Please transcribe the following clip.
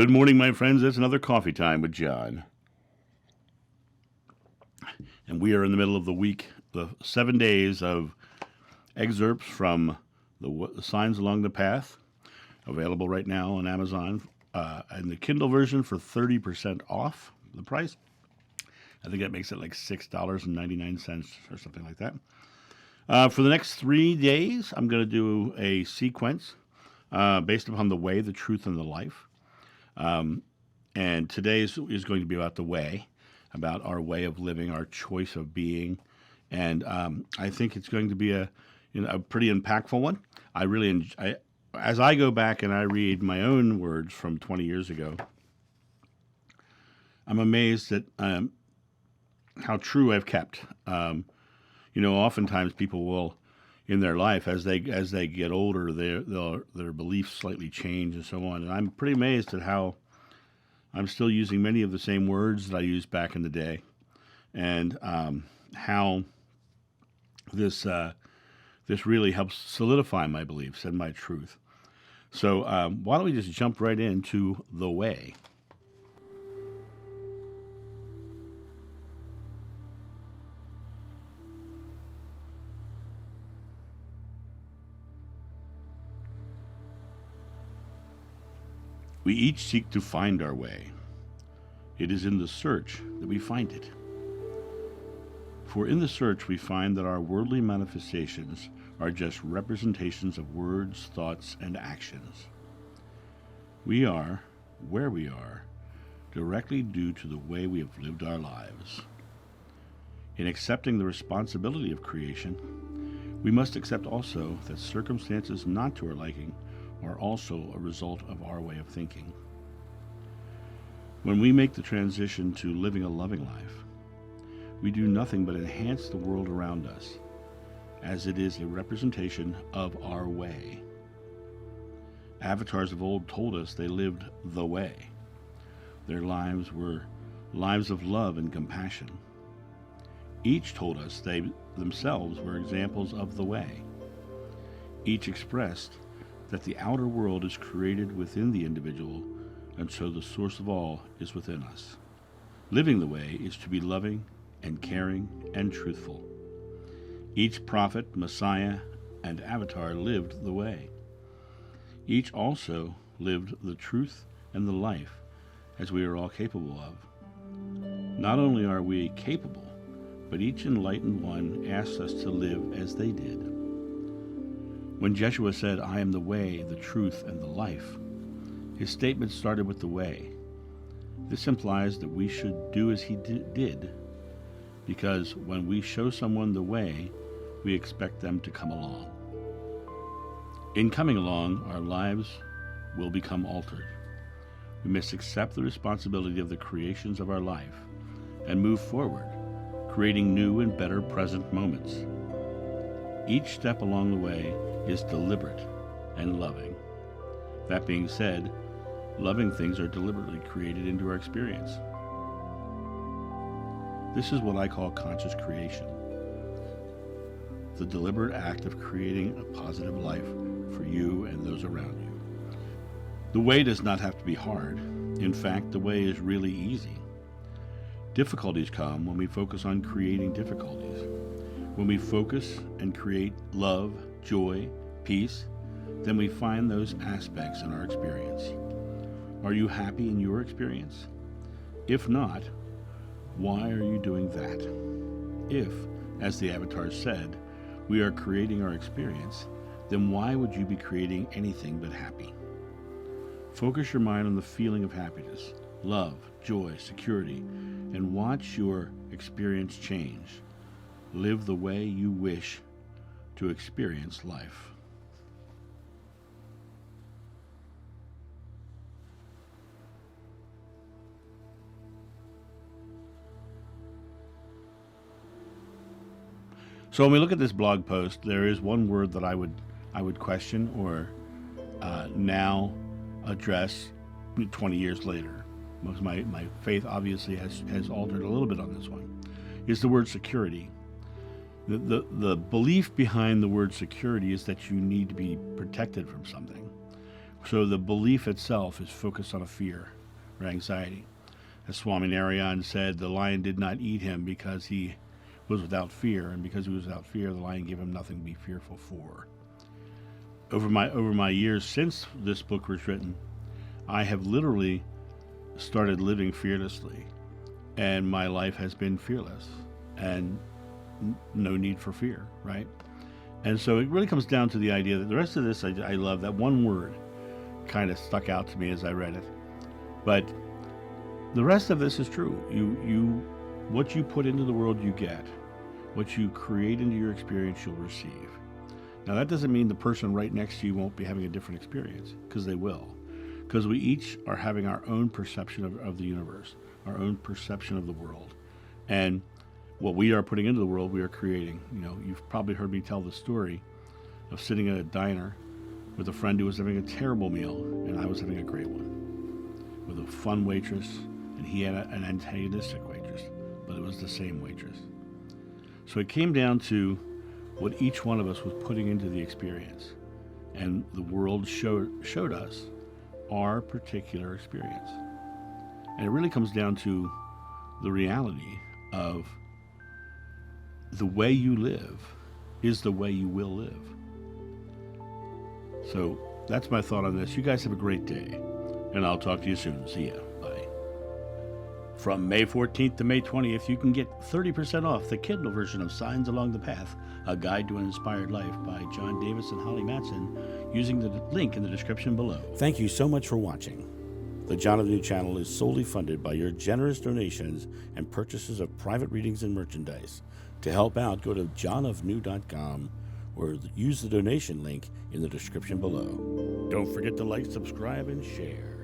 Good morning, my friends. It's another coffee time with John. And we are in the middle of the week, the 7 days of excerpts from the Signs Along the Path, available right now on Amazon, and the Kindle version for 30% off the price. I think that makes it like $6.99 or something like that. For the next 3 days, I'm going to do a sequence based upon the way, the truth, and the life. And today is going to be about the way, about our way of living, our choice of being. And I think it's going to be a pretty impactful one. I really as I go back and I read my own words from 20 years ago, I'm amazed at how true I've kept. Oftentimes people will, in their life, as they get older, their beliefs slightly change and so on. And I'm pretty amazed at how I'm still using many of the same words that I used back in the day, and how this really helps solidify my beliefs and my truth. So why don't we just jump right into the way? We each seek to find our way. It is in the search that we find it. For in the search we find that our worldly manifestations are just representations of words, thoughts, and actions. We are where we are directly due to the way we have lived our lives. In accepting the responsibility of creation, we must accept also that circumstances not to our liking are also a result of our way of thinking. When we make the transition to living a loving life, we do nothing but enhance the world around us, as it is a representation of our way. Avatars of old told us they lived the way. Their lives were lives of love and compassion. Each told us they themselves were examples of the way. Each expressed that the outer world is created within the individual, and so the source of all is within us. Living the way is to be loving and caring and truthful. Each prophet, messiah, and avatar lived the way. Each also lived the truth and the life, as we are all capable of. Not only are we capable, but each enlightened one asks us to live as they did. When Jeshua said, "I am the way, the truth, and the life," his statement started with the way. This implies that we should do as he did, because when we show someone the way, we expect them to come along. In coming along, our lives will become altered. We must accept the responsibility of the creations of our life and move forward, creating new and better present moments. Each step along the way is deliberate and loving. That being said, loving things are deliberately created into our experience. This is what I call conscious creation, the deliberate act of creating a positive life for you and those around you. The way does not have to be hard. In fact, the way is really easy. Difficulties come when we focus on creating difficulties. When we focus and create love, joy, peace, then we find those aspects in our experience. Are you happy in your experience? If not, why are you doing that? If, as the avatar said, we are creating our experience, then why would you be creating anything but happy? Focus your mind on the feeling of happiness, love, joy, security, and watch your experience change. Live the way you wish to experience life. So when we look at this blog post, there is one word that I would question or now address 20 years later. Most my faith obviously has altered a little bit on this one. Is the word security. The belief behind the word security is that you need to be protected from something. So the belief itself is focused on a fear or anxiety. As Swami Narayan said, the lion did not eat him because he was without fear, and because he was without fear, the lion gave him nothing to be fearful for. Over my years since this book was written, I have literally started living fearlessly, and my life has been fearless and no need for fear, right? And so it really comes down to the idea that the rest of this, I love that one word kind of stuck out to me as I read it. But the rest of this is true. What you put into the world, you get. What you create into your experience, you'll receive. Now, that doesn't mean the person right next to you won't be having a different experience, because they will. Because we each are having our own perception of the universe, our own perception of the world. And what we are putting into the world, we are creating. You know, you've probably heard me tell the story of sitting at a diner with a friend who was having a terrible meal, and I was having a great one, with a fun waitress, and he had an antagonistic waitress, but it was the same waitress. So it came down to what each one of us was putting into the experience, and the world showed us our particular experience. And it really comes down to the reality of the way you live is the way you will live. So that's my thought on this. You guys have a great day, and I'll talk to you soon. See ya. Bye. From May 14th to May 20th, you can get 30% off the Kindle version of Signs Along the Path, A Guide to an Inspired Life by John Davis and Holly Matson, using the link in the description below. Thank you so much for watching. The John of New channel is solely funded by your generous donations and purchases of private readings and merchandise. To help out, go to johnofnew.com or use the donation link in the description below. Don't forget to like, subscribe, and share.